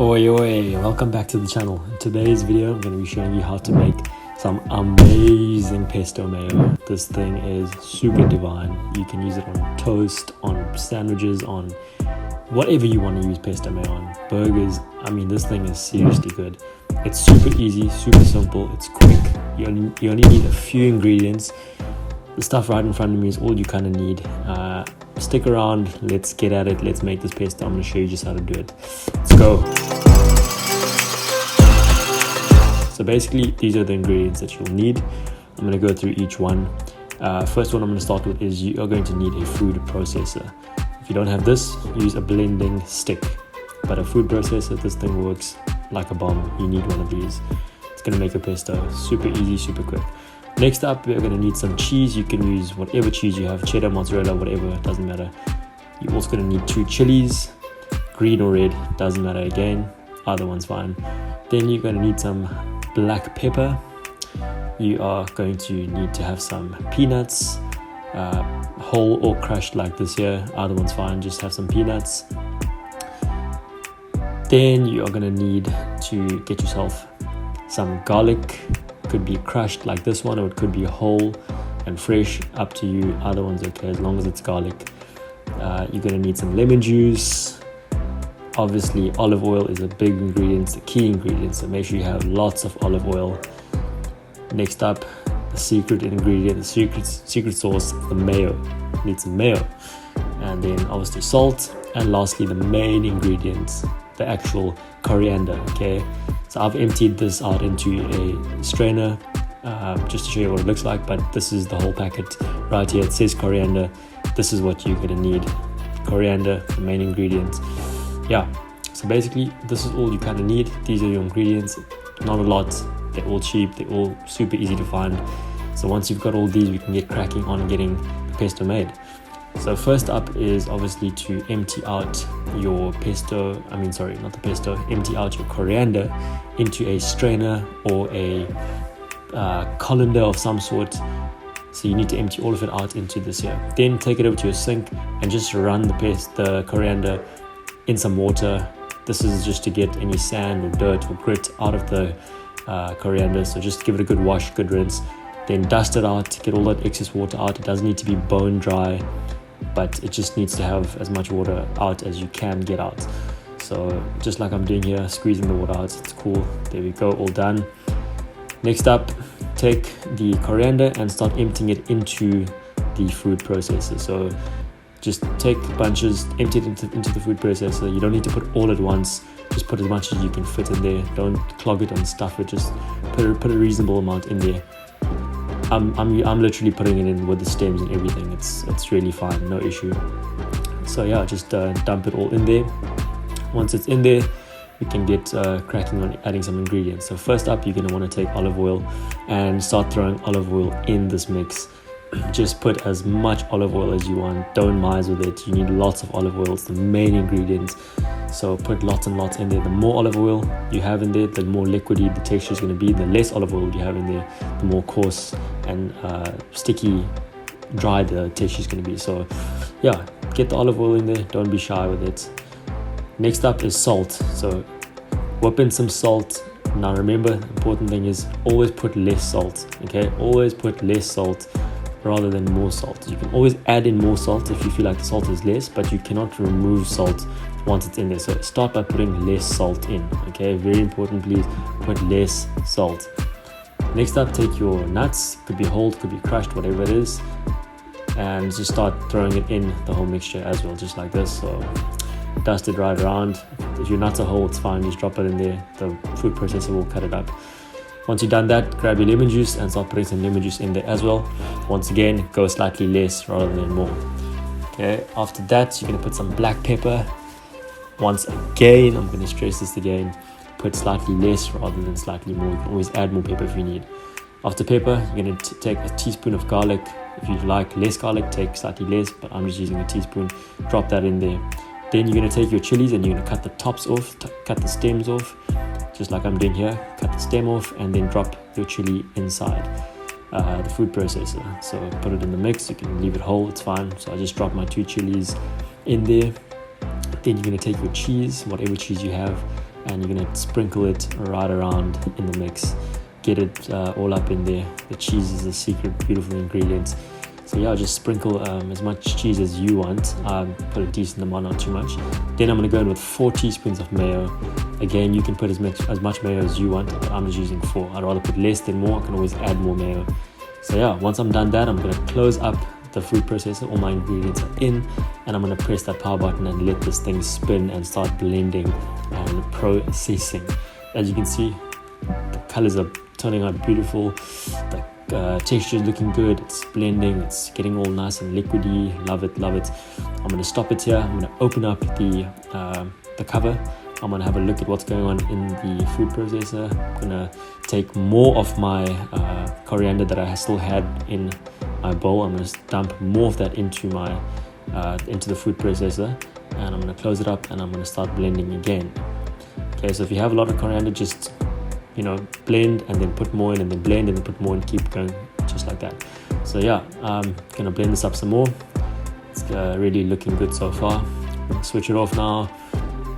Oi, welcome back to the channel. In today's video I'm going to be showing you how to make some amazing pesto mayo. This thing is super divine. You can use it on toast, on sandwiches, on whatever you want to use pesto mayo on. Burgers. I mean, this thing is seriously good. It's super easy, super simple, it's quick. You only need a few ingredients. The stuff right in front of me is all you kind of need. Stick around, let's get at it, let's make this pesto. I'm going to show you just how to do it. Let's go. So basically these are the ingredients that you'll need. I'm going to go through each one. First one I'm going to start with is you are going to need a food processor. If you don't have this, use a blending stick. But a food processor, this thing works like a bomb. You need one of these. It's going to make a pesto super easy, super quick. Next up, we're going to need some cheese. You can use whatever cheese you have, cheddar, mozzarella, whatever, it doesn't matter. You're also going to need 2 chilies, green or red, doesn't matter again, either one's fine. Then you're going to need some black pepper. You are going to need to have some peanuts, whole or crushed like this here, either one's fine, just have some peanuts. Then you are going to need to get yourself some garlic. Could be crushed like this one, or it could be whole and fresh, up to you, either one's okay as long as it's garlic. You're going to need some lemon juice. Obviously olive oil is a big ingredient, the key ingredient, so make sure you have lots of olive oil. Next up, the secret ingredient, the secret sauce, the mayo. Need some mayo, and then obviously salt, and lastly the main ingredient, the actual coriander. Okay, so I've emptied this out into a strainer just to show you what it looks like, but this is the whole packet right here. It says coriander. This is what you're going to need. Coriander, the main ingredient. Yeah, so basically this is all you kind of need. These are your ingredients, not a lot. They're all cheap, they're all super easy to find. So once you've got all these, we can get cracking on getting the pesto made. So first up is obviously to empty out your pesto, empty out your coriander into a strainer or a colander of some sort. So you need to empty all of it out into this here. Then take it over to your sink and just run the coriander in some water. This is just to get any sand or dirt or grit out of the coriander. So just give it a good wash, good rinse. Then dust it out, get all that excess water out. It doesn't need to be bone dry, but it just needs to have as much water out as you can get out. So just like I'm doing here, squeezing the water out, it's cool. There we go, all done. Next up, take the coriander and start emptying it into the food processor. So just take bunches, empty it into the food processor. You don't need to put all at once, just put as much as you can fit in there. Don't clog it and stuff it, just put a reasonable amount in there. I'm literally putting it in with the stems and everything. It's really fine, no issue. So yeah, just dump it all in there. Once it's in there, we can get cracking on adding some ingredients. So first up, you're going to want to take olive oil and start throwing olive oil in this mix. Just put as much olive oil as you want, don't miss with it. You need lots of olive oil, it's the main ingredient. So put lots and lots in there. The more olive oil you have in there, the more liquidy the texture is going to be. The less olive oil you have in there, the more coarse and sticky, dry the texture is going to be. So yeah, get the olive oil in there, don't be shy with it. Next up is salt. So whip in some salt. Now remember, the important thing is always put less salt. Okay, always put less salt rather than more salt. You can always add in more salt if you feel like the salt is less, but you cannot remove salt once it's in there. So start by putting less salt in. Okay, very important, please put less salt. Next up, take your nuts, could be whole, could be crushed, whatever it is, and just start throwing it in the whole mixture as well, just like this. So dust it right around. If your nuts are whole, it's fine, just drop it in there. The food processor will cut it up. Once you've done that, grab your lemon juice and start putting some lemon juice in there as well. Once again, go slightly less rather than more. Okay, after that, you're going to put some black pepper. Once again, I'm going to stress this again, put slightly less rather than slightly more. You can always add more pepper if you need. After pepper, you're going to take a teaspoon of garlic. If you like less garlic, take slightly less, but I'm just using a teaspoon. Drop that in there. Then you're going to take your chilies and you're going to cut the tops off, cut the stems off, just like I'm doing here. Cut the stem off and then drop your chili inside the food processor. So put it in the mix. You can leave it whole, it's fine. So I just dropped my 2 chilies in there. Then you're going to take your cheese, whatever cheese you have, and you're gonna sprinkle it right around in the mix. Get it all up in there. The cheese is the secret, beautiful ingredient. So yeah, just sprinkle as much cheese as you want. Put a decent amount, not too much. Then I'm gonna go in with 4 teaspoons of mayo. Again, you can put as much mayo as you want, but I'm just using 4. I'd rather put less than more. I can always add more mayo. So yeah, once I'm done that, I'm gonna close up the food processor. All my ingredients are in, and I'm gonna press that power button and let this thing spin and start blending and processing. As you can see, the colors are turning out beautiful. The texture is looking good. It's blending. It's getting all nice and liquidy. Love it, love it. I'm gonna stop it here. I'm gonna open up the cover. I'm gonna have a look at what's going on in the food processor. I'm gonna take more of my coriander that I still had in my bowl. I'm gonna dump more of that into the food processor, and I'm gonna close it up, and I'm gonna start blending again. Okay, so if you have a lot of coriander, just blend and then put more in, and then blend and then put more in, keep going just like that. So yeah, I'm gonna blend this up some more. It's really looking good so far. I'm gonna switch it off now,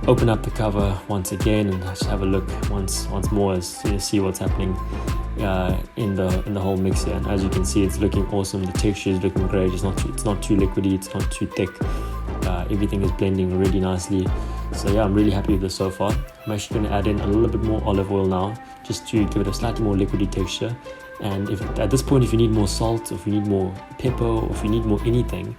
open up the cover once again, and just have a look once more as you see what's happening in the whole mix here. And as you can see, it's looking awesome. The texture is looking great. It's not too liquidy, it's not too thick. Everything is blending really nicely. So yeah, I'm really happy with this so far. I'm actually going to add in a little bit more olive oil now, just to give it a slightly more liquidy texture. And if at this point, if you need more salt, if you need more pepper, or if you need more anything,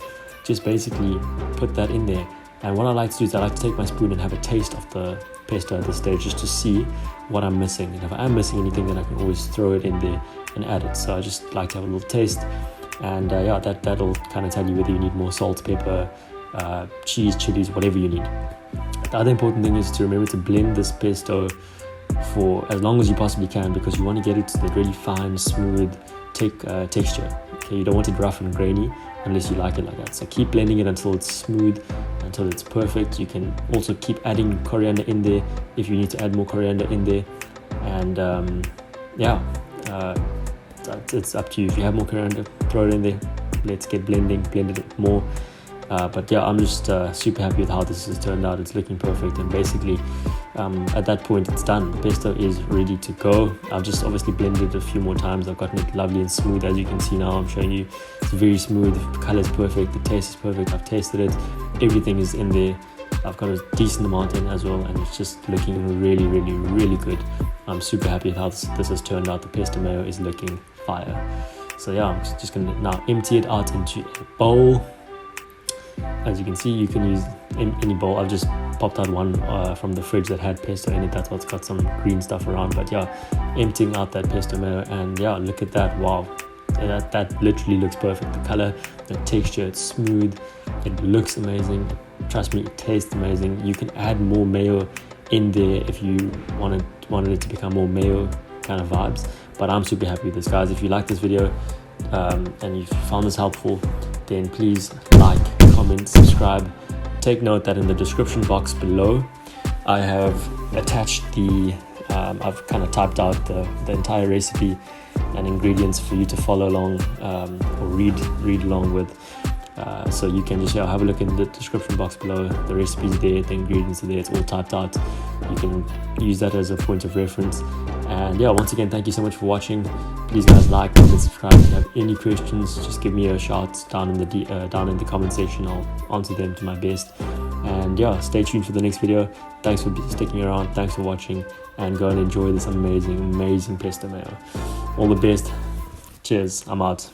just basically put that in there. And what I like to do is I like to take my spoon and have a taste of the pesto at this stage, just to see what I'm missing. And if I am missing anything, then I can always throw it in there and add it. So I just like to have a little taste, and yeah, that'll kind of tell you whether you need more salt, pepper, cheese, chilies, whatever you need. The other important thing is to remember to blend this pesto for as long as you possibly can, because you want to get it to the really fine, smooth texture. Okay, you don't want it rough and grainy unless you like it like that. So keep blending it until it's smooth, until it's perfect. You can also keep adding coriander in there if you need to add more coriander in there. And it's up to you. If you have more coriander, throw it in there. Let's get blending, blend it more. But yeah, I'm just super happy with how this has turned out. It's looking perfect, and basically at that point it's done. The pesto is ready to go. I've just obviously blended it a few more times. I've gotten it lovely and smooth. As you can see now, I'm showing you, it's very smooth. The color is perfect, the taste is perfect. I've tasted it, everything is in there. I've got a decent amount in as well, and it's just looking really, really, really good. I'm super happy with how this has turned out. The pesto mayo is looking fire. So yeah, I'm just gonna now empty it out into a bowl. As you can see, you can use any bowl. I've just popped out one from the fridge that had pesto in it. That's what's got some green stuff around. But yeah, emptying out that pesto mayo, and yeah, look at that. Wow, that literally looks perfect. The color, the texture, it's smooth. It looks amazing. Trust me, it tastes amazing. You can add more mayo in there if you wanted it to become more mayo kind of vibes. But I'm super happy with this, guys. If you like this video and you found this helpful, then please like, comment, subscribe. Take note that in the description box below, I have attached I've kind of typed out the entire recipe and ingredients for you to follow along or read along with. So you can just have a look in the description box below. The recipe's there, the ingredients are there, it's all typed out. You can use that as a point of reference. And yeah, once again, thank you so much for watching. Please guys, like, comment, subscribe. If you have any questions, just give me a shout down in the comment section. I'll answer them to my best. And yeah, stay tuned for the next video. Thanks for sticking around, thanks for watching, and go and enjoy this amazing pesto mayo. All the best. Cheers, I'm out.